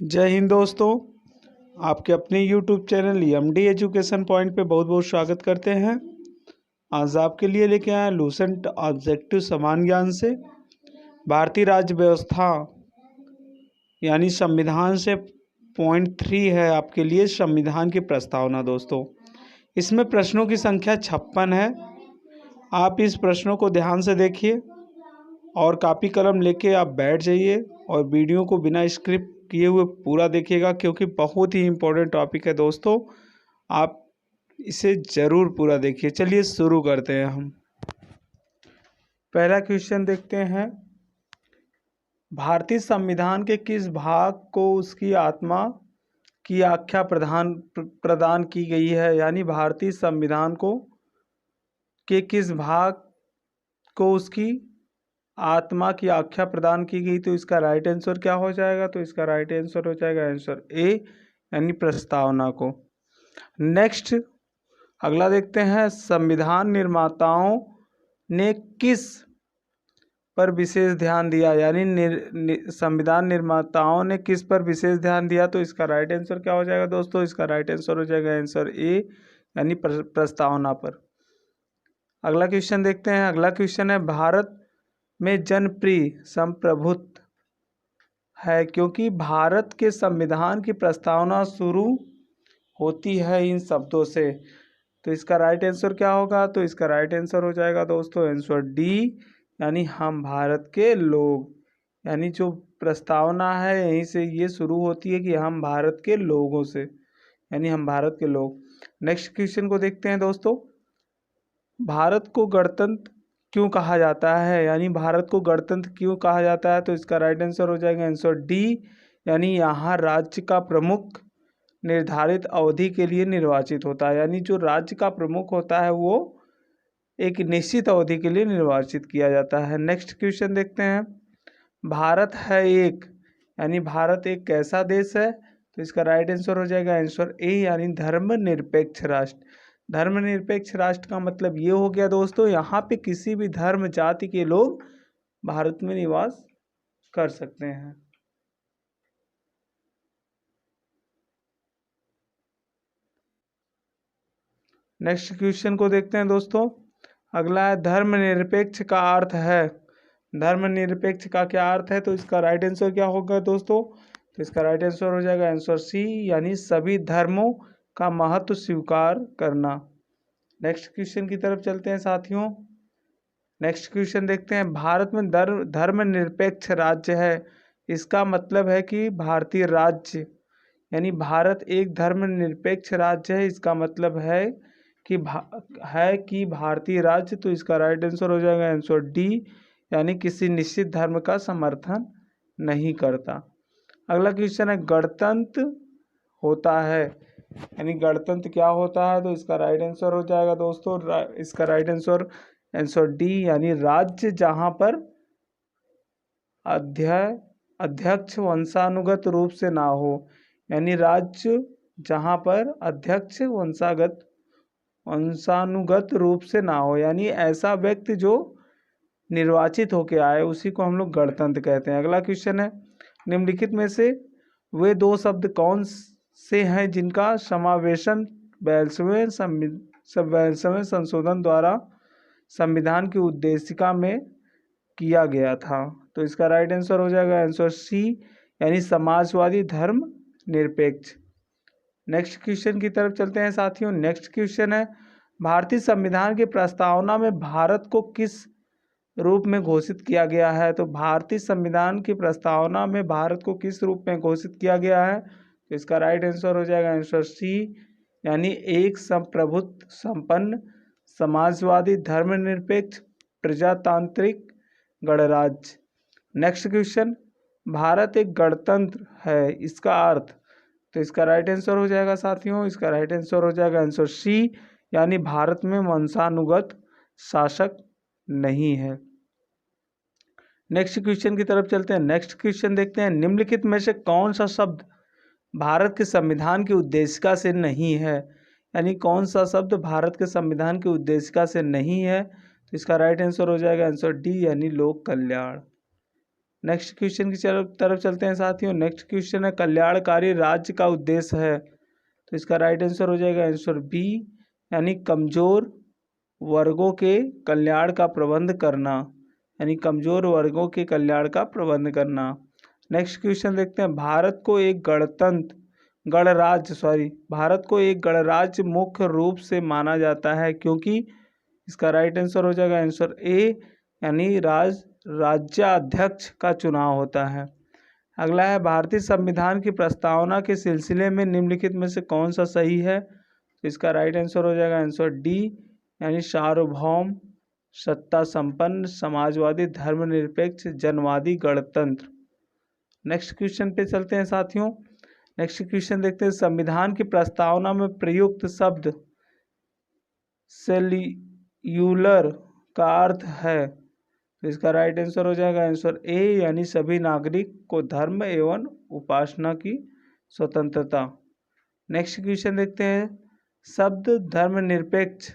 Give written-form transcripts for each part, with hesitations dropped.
जय हिंद दोस्तों। आपके अपने YouTube channel MD education point पे बहुत बहुत स्वागत करते हैं। आज आपके लिए लेके आए लूसेंट ऑब्जेक्टिव समान ज्ञान से भारतीय राज्य व्यवस्था यानी संविधान से पॉइंट 3 है आपके लिए संविधान की प्रस्तावना। दोस्तों, इसमें प्रश्नों की संख्या 56 है। आप इस प्रश्नों को ध्यान से देखिए और कापी कलम लेके आप बैठ जाइए और वीडियो को बिना स्क्रिप्ट किए हुए पूरा देखिएगा, क्योंकि बहुत ही इम्पोर्टेंट टॉपिक है दोस्तों। आप इसे ज़रूर पूरा देखिए। चलिए शुरू करते हैं। हम पहला क्वेश्चन देखते हैं। भारतीय संविधान के किस भाग को उसकी आत्मा की आख्या प्रदान की गई है? यानी भारतीय संविधान को के किस भाग को उसकी आत्मा की आख्या प्रदान की गई? तो इसका राइट आंसर क्या हो जाएगा? तो इसका राइट आंसर हो जाएगा आंसर ए यानी प्रस्तावना को। नेक्स्ट अगला देखते हैं। संविधान निर्माताओं ने किस पर विशेष ध्यान दिया? यानी संविधान निर्माताओं ने किस पर विशेष ध्यान दिया? तो इसका राइट आंसर क्या हो जाएगा दोस्तों? इसका राइट आंसर हो जाएगा आंसर ए यानी प्रस्तावना पर। अगला क्वेश्चन देखते हैं। अगला क्वेश्चन है, भारत में जनप्रिय संप्रभुत्व है क्योंकि भारत के संविधान की प्रस्तावना शुरू होती है इन शब्दों से। तो इसका राइट आंसर क्या होगा? तो इसका राइट आंसर हो जाएगा दोस्तों आंसर डी यानी हम भारत के लोग। यानी जो प्रस्तावना है यहीं से ये शुरू होती है कि हम भारत के लोगों से, यानी हम भारत के लोग। नेक्स्ट क्वेश्चन को देखते हैं दोस्तों। भारत को गणतंत्र क्यों कहा जाता है? यानी भारत को गणतंत्र क्यों कहा जाता है? तो इसका राइट आंसर हो जाएगा आंसर डी यानी यहाँ राज्य का प्रमुख निर्धारित अवधि के लिए निर्वाचित होता है। यानी जो राज्य का प्रमुख होता है वो एक निश्चित अवधि के लिए निर्वाचित किया जाता है। नेक्स्ट क्वेश्चन देखते हैं। भारत है एक, यानी भारत एक कैसा देश है? तो इसका राइट आंसर हो जाएगा आंसर ए यानी धर्मनिरपेक्ष राष्ट्र। धर्मनिरपेक्ष राष्ट्र का मतलब ये हो गया दोस्तों, यहाँ पे किसी भी धर्म जाति के लोग भारत में निवास कर सकते हैं। नेक्स्ट क्वेश्चन को देखते हैं दोस्तों। अगला है, धर्मनिरपेक्ष का अर्थ है। धर्मनिरपेक्ष का क्या अर्थ है? तो इसका राइट आंसर क्या होगा दोस्तों? तो इसका राइट आंसर हो जाएगा आंसर सी यानी सभी धर्मों का महत्व स्वीकार करना। नेक्स्ट क्वेश्चन की तरफ चलते हैं साथियों। नेक्स्ट क्वेश्चन देखते हैं। भारत में धर्मनिरपेक्ष राज्य है, इसका मतलब है कि भारतीय राज्य यानी भारत एक धर्मनिरपेक्ष राज्य है, इसका मतलब है कि भारतीय राज्य। तो इसका राइट आंसर हो जाएगा आंसर डी यानी किसी निश्चित धर्म का समर्थन नहीं करता। अगला क्वेश्चन है, गणतंत्र होता है, यानी गणतंत्र क्या होता है? तो इसका राइट आंसर हो जाएगा दोस्तों इसका राइट आंसर डी यानी राज्य जहां पर अध्यक्ष वंशानुगत रूप से ना हो। यानी राज्य जहां पर अध्यक्ष वंशानुगत रूप से ना हो, यानी ऐसा व्यक्ति जो निर्वाचित होके आए उसी को हम लोग गणतंत्र कहते हैं। अगला क्वेश्चन है, निम्नलिखित में से वे दो शब्द कौन से हैं जिनका समावेशन 42वें संशोधन द्वारा संविधान की उद्देशिका में किया गया था? तो इसका राइट आंसर हो जाएगा आंसर सी यानी समाजवादी धर्म निरपेक्ष। नेक्स्ट क्वेश्चन की तरफ चलते हैं साथियों। नेक्स्ट क्वेश्चन है, भारतीय संविधान की प्रस्तावना में भारत को किस रूप में घोषित किया गया है? तो भारतीय संविधान की प्रस्तावना में भारत को किस रूप में घोषित किया गया है? तो इसका राइट आंसर हो जाएगा आंसर सी यानी एक संप्रभुत्व संपन्न समाजवादी धर्मनिरपेक्ष प्रजातांत्रिक गणराज्य। नेक्स्ट क्वेश्चन, भारत एक गणतंत्र है, इसका अर्थ? तो इसका राइट आंसर हो जाएगा साथियों, इसका राइट आंसर हो जाएगा आंसर सी यानी भारत में वंशानुगत शासक नहीं है। नेक्स्ट क्वेश्चन की तरफ चलते हैं। नेक्स्ट क्वेश्चन देखते हैं, निम्नलिखित में से कौन सा शब्द भारत के संविधान की उद्देशिका से नहीं है? यानी कौन सा शब्द भारत के संविधान की उद्देशिका से नहीं है? तो इसका राइट आंसर हो जाएगा आंसर डी यानी लोक कल्याण। नेक्स्ट क्वेश्चन की तरफ चलते हैं साथियों। नेक्स्ट क्वेश्चन है कल्याणकारी राज्य का उद्देश्य है, तो इसका राइट आंसर हो जाएगा आंसर बी, यानी कमजोर वर्गों के कल्याण का प्रबंध करना, यानी कमजोर वर्गों के कल्याण का प्रबंध करना। नेक्स्ट क्वेश्चन देखते हैं, भारत को एक गणराज्य मुख्य रूप से माना जाता है क्योंकि, इसका राइट आंसर हो जाएगा आंसर ए, यानी राज्याध्यक्ष का चुनाव होता है। अगला है भारतीय संविधान की प्रस्तावना के सिलसिले में निम्नलिखित में से कौन सा सही है, तो इसका राइट आंसर हो जाएगा आंसर डी, यानी सार्वभौम सत्ता संपन्न समाजवादी धर्मनिरपेक्ष जनवादी गणतंत्र। नेक्स्ट क्वेश्चन पे चलते हैं साथियों। नेक्स्ट क्वेश्चन देखते हैं, संविधान की प्रस्तावना में प्रयुक्त शब्द सेल्यूलर का अर्थ है, तो इसका राइट आंसर हो जाएगा आंसर ए, यानी सभी नागरिक को धर्म एवं उपासना की स्वतंत्रता। नेक्स्ट क्वेश्चन देखते हैं, शब्द धर्मनिरपेक्ष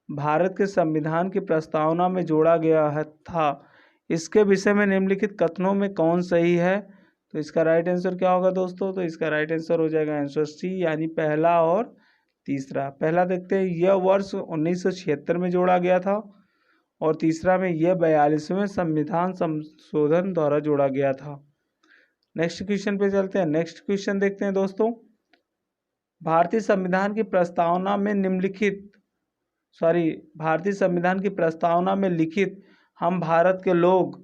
भारत के संविधान की प्रस्तावना में जोड़ा गया था, इसके विषय में निम्नलिखित कथनों में कौन सही है, तो इसका राइट आंसर क्या होगा दोस्तों, तो इसका राइट आंसर हो जाएगा आंसर सी, यानी पहला और तीसरा। पहला देखते हैं, यह वर्ष 1976 में जोड़ा गया था, और तीसरा में यह 42वें संविधान संशोधन द्वारा जोड़ा गया था। नेक्स्ट क्वेश्चन पे चलते हैं। नेक्स्ट क्वेश्चन देखते हैं दोस्तों, भारतीय संविधान की प्रस्तावना में लिखित हम भारत के लोग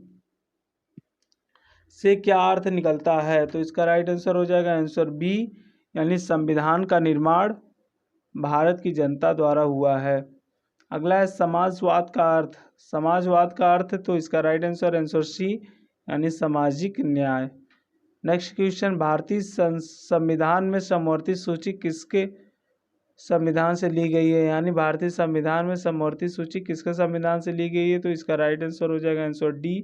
से क्या अर्थ निकलता है, तो इसका राइट आंसर हो जाएगा आंसर बी, यानी संविधान का निर्माण भारत की जनता द्वारा हुआ है। अगला है समाजवाद का अर्थ, तो इसका राइट आंसर सी, यानी सामाजिक न्याय। नेक्स्ट क्वेश्चन, भारतीय संविधान में समवर्ती सूची किसके संविधान से ली गई है, यानी भारतीय संविधान में समवर्ती सूची किसके संविधान से ली गई है, तो इसका राइट आंसर हो जाएगा आंसर डी,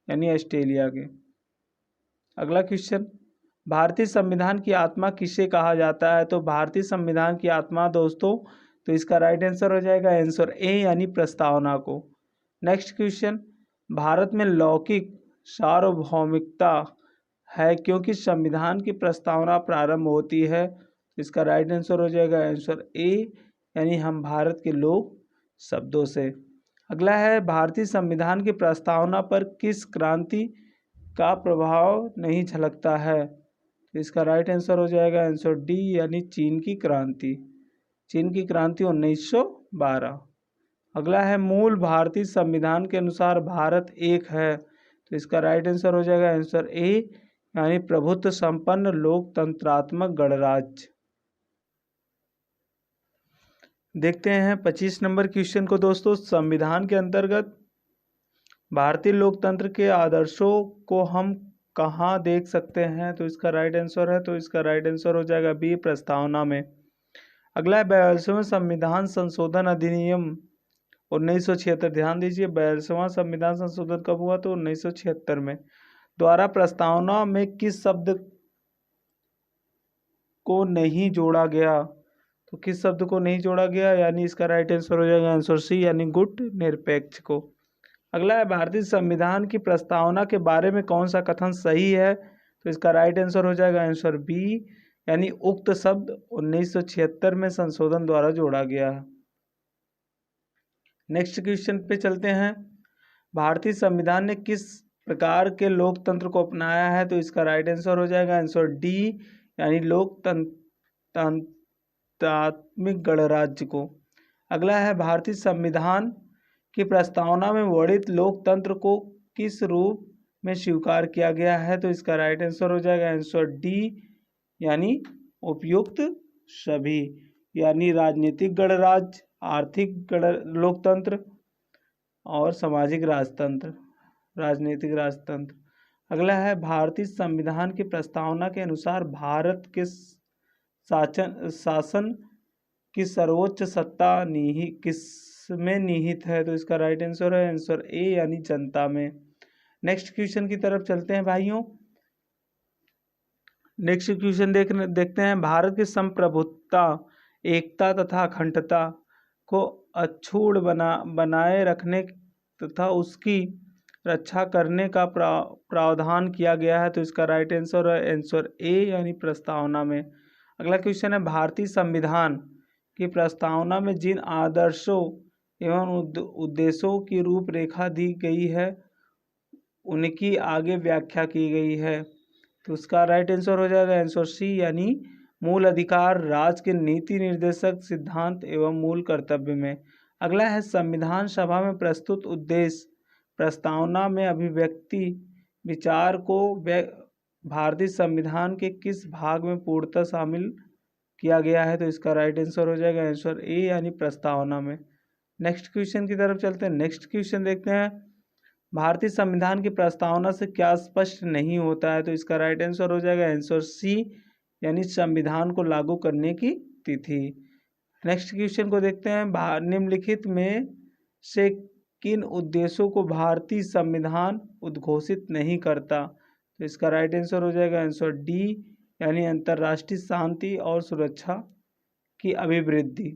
यानी ऑस्ट्रेलिया के। अगला क्वेश्चन, भारतीय संविधान की आत्मा किसे कहा जाता है, तो भारतीय संविधान की आत्मा दोस्तों, तो इसका राइट आंसर हो जाएगा आंसर ए, यानी प्रस्तावना को। नेक्स्ट क्वेश्चन, भारत में लौकिक सार्वभौमिकता है क्योंकि संविधान की प्रस्तावना प्रारंभ होती है, तो इसका राइट आंसर हो जाएगा आंसर ए, यानी हम भारत के लोग शब्दों से। अगला है, भारतीय संविधान की प्रस्तावना पर किस क्रांति का प्रभाव नहीं झलकता है, तो इसका राइट आंसर हो जाएगा आंसर डी, यानी चीन की क्रांति 1912। अगला है, मूल भारतीय संविधान के अनुसार भारत एक है, तो इसका राइट आंसर हो जाएगा आंसर ए, यानी प्रभुत्व संपन्न लोकतंत्रात्मक गणराज्य। देखते हैं 25 नंबर क्वेश्चन को दोस्तों, संविधान के अंतर्गत भारतीय लोकतंत्र के आदर्शों को हम कहाँ देख सकते हैं, तो इसका राइट आंसर है, तो इसका राइट आंसर हो जाएगा बी, प्रस्तावना में। अगला है, 42वां संविधान संशोधन अधिनियम 1976, ध्यान दीजिए 42वां संविधान संशोधन कब हुआ, तो 1976 में, द्वारा प्रस्तावना में किस शब्द को नहीं जोड़ा गया, तो किस शब्द को नहीं जोड़ा गया, यानी इसका राइट आंसर हो जाएगा आंसर सी, यानी गुट निरपेक्ष को। अगला है, भारतीय संविधान की प्रस्तावना के बारे में कौन सा कथन सही है, तो इसका राइट आंसर हो जाएगा आंसर बी, यानी उक्त शब्द 1976 में संशोधन द्वारा जोड़ा गया है। नेक्स्ट क्वेश्चन पे चलते हैं, भारतीय संविधान ने किस प्रकार के लोकतंत्र को अपनाया है, तो इसका राइट आंसर हो जाएगा आंसर डी, यानी लोकतंत्रात्मक गणराज्य को। अगला है, भारतीय संविधान की प्रस्तावना में वर्णित लोकतंत्र को किस रूप में स्वीकार किया गया है, तो इसका राइट आंसर हो जाएगा आंसर डी, यानी उपयुक्त सभी, यानी राजनीतिक गणराज्य, आर्थिक लोकतंत्र और सामाजिक राजनीतिक राजतंत्र। अगला है, भारतीय संविधान की प्रस्तावना के अनुसार भारत के शासन की सर्वोच्च सत्ता किस में निहित है, तो इसका राइट आंसर है आंसर ए, यानी जनता में। नेक्स्ट क्वेश्चन की तरफ चलते हैं भाइयों। नेक्स्ट क्वेश्चन देखते हैं, भारत की संप्रभुता, एकता तथा अखंडता को अक्षुण्ण बनाए रखने तथा उसकी रक्षा करने का प्रावधान किया गया है? तो इसका राइट आंसर है आंसर ए यानी प्रस्तावना में। अगला क्वेश्चन है भारतीय संविधान की प्रस्तावना में जिन आदर्शों एवं उद्देश्यों की रूपरेखा दी गई है उनकी आगे व्याख्या की गई है। तो उसका राइट आंसर हो जाएगा आंसर सी यानी मूल अधिकार, राज्य के नीति निर्देशक सिद्धांत एवं मूल कर्तव्य में। अगला है संविधान सभा में प्रस्तुत उद्देश्य प्रस्तावना में अभिव्यक्ति विचार को भारतीय संविधान के किस भाग में पूर्णतः शामिल किया गया है? तो इसका राइट आंसर हो जाएगा आंसर ए यानी प्रस्तावना में। नेक्स्ट क्वेश्चन की तरफ चलते हैं। नेक्स्ट क्वेश्चन देखते हैं भारतीय संविधान की प्रस्तावना से क्या स्पष्ट नहीं होता है? तो इसका राइट आंसर हो जाएगा आंसर सी यानी संविधान को लागू करने की तिथि। नेक्स्ट क्वेश्चन को देखते हैं निम्नलिखित में से किन उद्देश्यों को भारतीय संविधान उद्घोषित नहीं करता? तो इसका राइट आंसर हो जाएगा आंसर डी यानी अंतर्राष्ट्रीय शांति और सुरक्षा की अभिवृद्धि।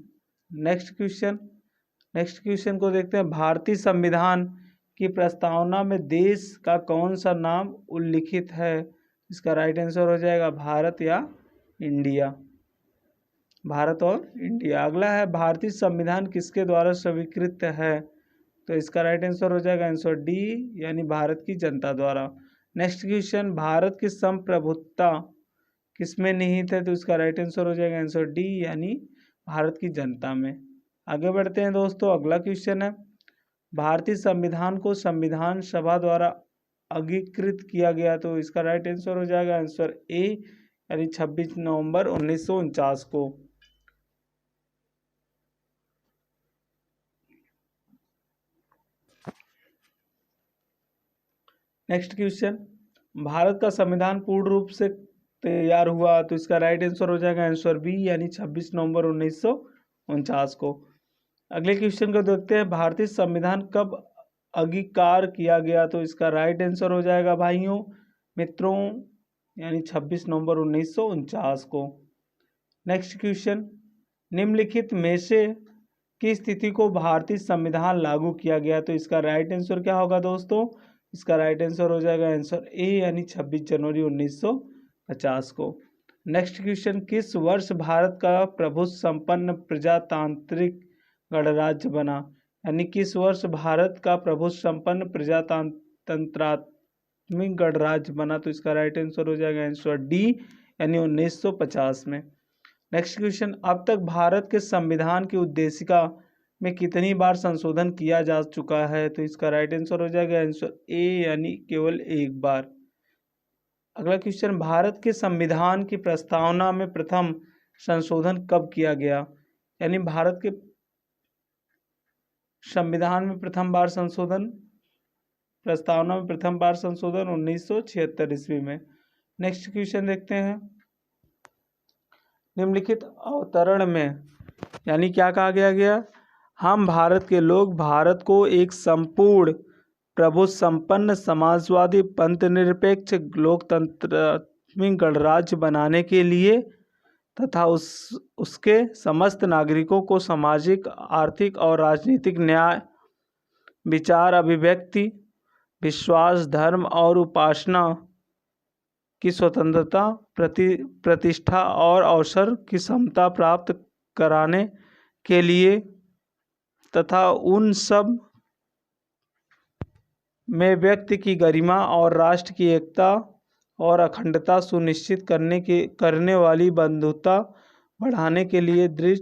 नेक्स्ट क्वेश्चन को देखते हैं भारतीय संविधान की प्रस्तावना में देश का कौन सा नाम उल्लिखित है? इसका राइट आंसर हो जाएगा भारत या इंडिया, भारत और इंडिया। अगला है भारतीय संविधान किसके द्वारा स्वीकृत है? तो इसका राइट आंसर हो जाएगा आंसर डी यानी भारत की जनता द्वारा। नेक्स्ट क्वेश्चन भारत की संप्रभुता किसमें निहित है? तो इसका राइट आंसर हो जाएगा आंसर डी यानी भारत की जनता में। आगे बढ़ते हैं दोस्तों। अगला क्वेश्चन है भारतीय संविधान को संविधान सभा द्वारा अंगीकृत किया गया? तो इसका राइट आंसर हो जाएगा आंसर ए यानी 26 नवंबर 1949 को। नेक्स्ट क्वेश्चन भारत का संविधान पूर्ण रूप से तैयार हुआ? तो इसका राइट आंसर हो जाएगा आंसर बी यानी 26 नवंबर 1949 को। अगले क्वेश्चन को देखते हैं भारतीय संविधान कब अंगीकार किया गया? तो इसका राइट आंसर हो जाएगा भाइयों मित्रों यानी 26 नवंबर 1949 को। नेक्स्ट क्वेश्चन निम्नलिखित में से किस तिथि को भारतीय संविधान लागू किया गया? तो इसका राइट आंसर क्या होगा दोस्तों? इसका राइट आंसर हो जाएगा आंसर ए यानी 26 जनवरी 1950 को। नेक्स्ट क्वेश्चन किस वर्ष भारत का प्रभुत्व संपन्न प्रजातांत्रिक गणराज्य बना? यानी किस वर्ष भारत का प्रभुत्व संपन्न प्रजातंत्रात्मक गणराज्य बना? तो इसका राइट आंसर हो जाएगा आंसर डी यानी 1950 में। नेक्स्ट क्वेश्चन अब तक भारत के संविधान की उद्देशिका में कितनी बार संशोधन किया जा चुका है? तो इसका राइट आंसर हो जाएगा आंसर ए यानी केवल एक बार। अगला क्वेश्चन भारत के संविधान की प्रस्तावना में प्रथम संशोधन कब किया गया? यानी भारत के संविधान में प्रस्तावना में प्रथम बार संशोधन 1976 ईस्वी में। नेक्स्ट क्वेश्चन देखते हैं निम्नलिखित अवतरण में यानी क्या कहा गया हम भारत के लोग भारत को एक संपूर्ण प्रभु संपन्न समाजवादी पंथनिरपेक्ष लोकतंत्रात्मक गणराज्य बनाने के लिए तथा उसके समस्त नागरिकों को सामाजिक, आर्थिक और राजनीतिक न्याय, विचार अभिव्यक्ति, विश्वास, धर्म और उपासना की स्वतंत्रता, प्रतिष्ठा और अवसर की समता प्राप्त कराने के लिए तथा उन सब में व्यक्ति की गरिमा और राष्ट्र की एकता और अखंडता सुनिश्चित करने वाली बंधुता बढ़ाने के लिए दृढ़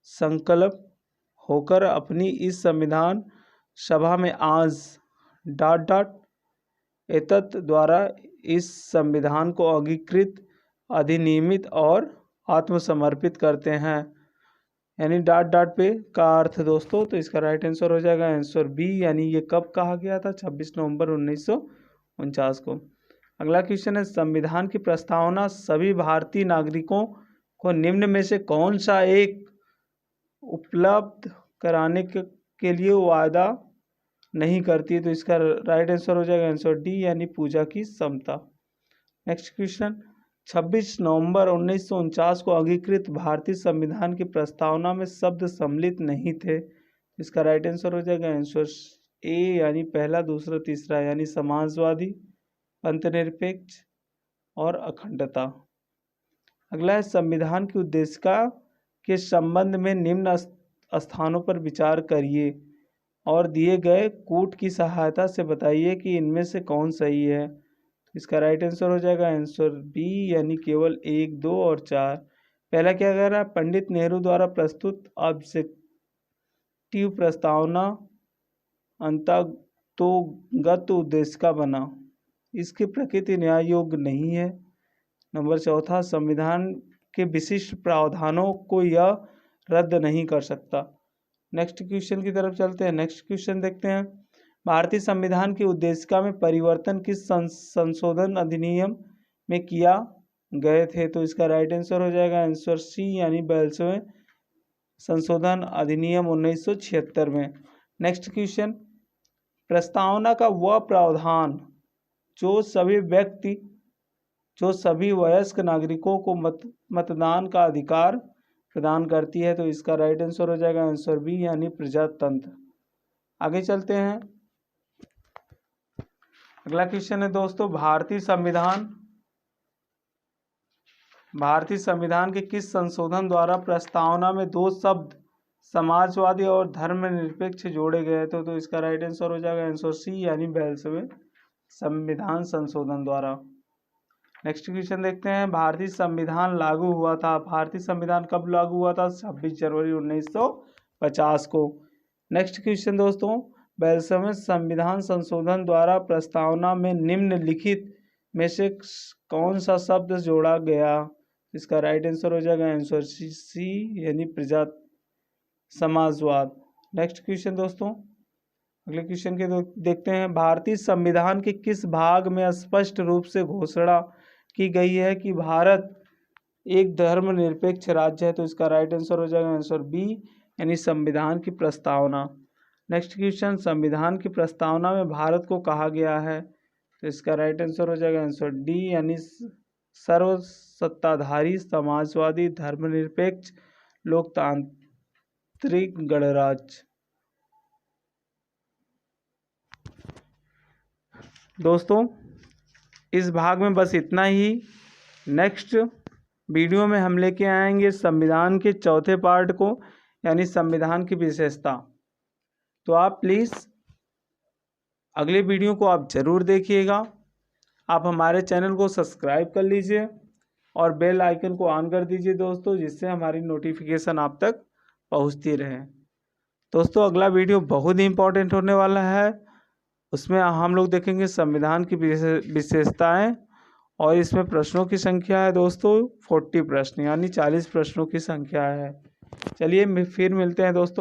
संकल्प होकर अपनी इस संविधान सभा में आज ... एतत् द्वारा इस संविधान को अंगीकृत, अधिनियमित और आत्मसमर्पित करते हैं। यानी ... पे का अर्थ दोस्तों, तो इसका राइट आंसर हो जाएगा आंसर बी यानी ये कब कहा गया था? 26 नवंबर 1949 को। अगला क्वेश्चन है संविधान की प्रस्तावना सभी भारतीय नागरिकों को निम्न में से कौन सा एक उपलब्ध कराने के लिए वादा नहीं करती? तो इसका राइट आंसर हो जाएगा आंसर डी यानी पूजा की समता। नेक्स्ट क्वेश्चन 26 नवंबर 1949 को अंगीकृत भारतीय संविधान की प्रस्तावना में शब्द सम्मिलित नहीं थे। इसका राइट आंसर हो जाएगा आंसर ए यानी पहला, दूसरा, तीसरा यानी समाजवादी, पंथनिरपेक्ष और अखंडता। अगला है संविधान की उद्देशिका के संबंध में निम्न स्थानों पर विचार करिए और दिए गए कूट की सहायता से बताइए कि इनमें से कौन सही है। इसका राइट आंसर हो जाएगा आंसर बी यानी केवल 1, 2 और 4। पहला क्या कह रहा है, पंडित नेहरू द्वारा प्रस्तुत ऑब्जेक्टिव प्रस्तावना अंतर्गत उद्देशिका बना, इसकी प्रकृति न्याय योग्य नहीं है। नंबर चौथा, संविधान के विशिष्ट प्रावधानों को यह रद्द नहीं कर सकता। नेक्स्ट क्वेश्चन की तरफ चलते हैं। नेक्स्ट क्वेश्चन देखते हैं, भारतीय संविधान की उद्देशिका में परिवर्तन किस संशोधन अधिनियम में किया गए थे। तो इसका राइट आंसर हो जाएगा आंसर सी यानी 42वें संशोधन अधिनियम 1976 में। नेक्स्ट क्वेश्चन, प्रस्तावना का वह प्रावधान जो सभी वयस्क नागरिकों को मतदान का अधिकार प्रदान करती है। तो इसका राइट आंसर हो जाएगा आंसर बी यानी प्रजातंत्र। आगे चलते हैं। अगला क्वेश्चन है दोस्तों, भारतीय संविधान के किस संशोधन द्वारा प्रस्तावना में 2 शब्द समाजवादी और धर्मनिरपेक्ष जोड़े गए थे। तो इसका राइट आंसर हो जाएगा आंसर सी यानी 42वें संविधान संशोधन द्वारा। नेक्स्ट क्वेश्चन देखते हैं, भारतीय संविधान लागू हुआ था। भारतीय संविधान कब लागू हुआ था? 26 जनवरी 1950 को। नेक्स्ट क्वेश्चन दोस्तों, 42वें संविधान संशोधन द्वारा प्रस्तावना में निम्नलिखित में से कौन सा शब्द जोड़ा गया? इसका राइट आंसर हो जाएगा आंसर सी यानी प्रजा समाजवाद। नेक्स्ट क्वेश्चन दोस्तों, अगले क्वेश्चन के देखते हैं, भारतीय संविधान के किस भाग में स्पष्ट रूप से घोषणा की गई है कि भारत एक धर्मनिरपेक्ष राज्य है। तो इसका राइट आंसर हो जाएगा आंसर बी यानी संविधान की प्रस्तावना। नेक्स्ट क्वेश्चन, संविधान की प्रस्तावना में भारत को कहा गया है। तो इसका राइट आंसर हो जाएगा आंसर डी यानी सर्व सत्ताधारी समाजवादी धर्मनिरपेक्ष लोकतांत्रिक गणराज्य। दोस्तों इस भाग में बस इतना ही। नेक्स्ट वीडियो में हम लेके आएंगे संविधान के चौथे पार्ट को यानी संविधान की विशेषता। तो आप प्लीज़ अगले वीडियो को आप ज़रूर देखिएगा। आप हमारे चैनल को सब्सक्राइब कर लीजिए और बेल आइकन को ऑन कर दीजिए दोस्तों, जिससे हमारी नोटिफिकेशन आप तक पहुंचती रहे। दोस्तों अगला वीडियो बहुत ही इम्पोर्टेंट होने वाला है। उसमें हम लोग देखेंगे संविधान की विशेषताएं और इसमें प्रश्नों की संख्या है दोस्तों 40 प्रश्न यानी 40 प्रश्नों की संख्या है। चलिए फिर मिलते हैं दोस्तों।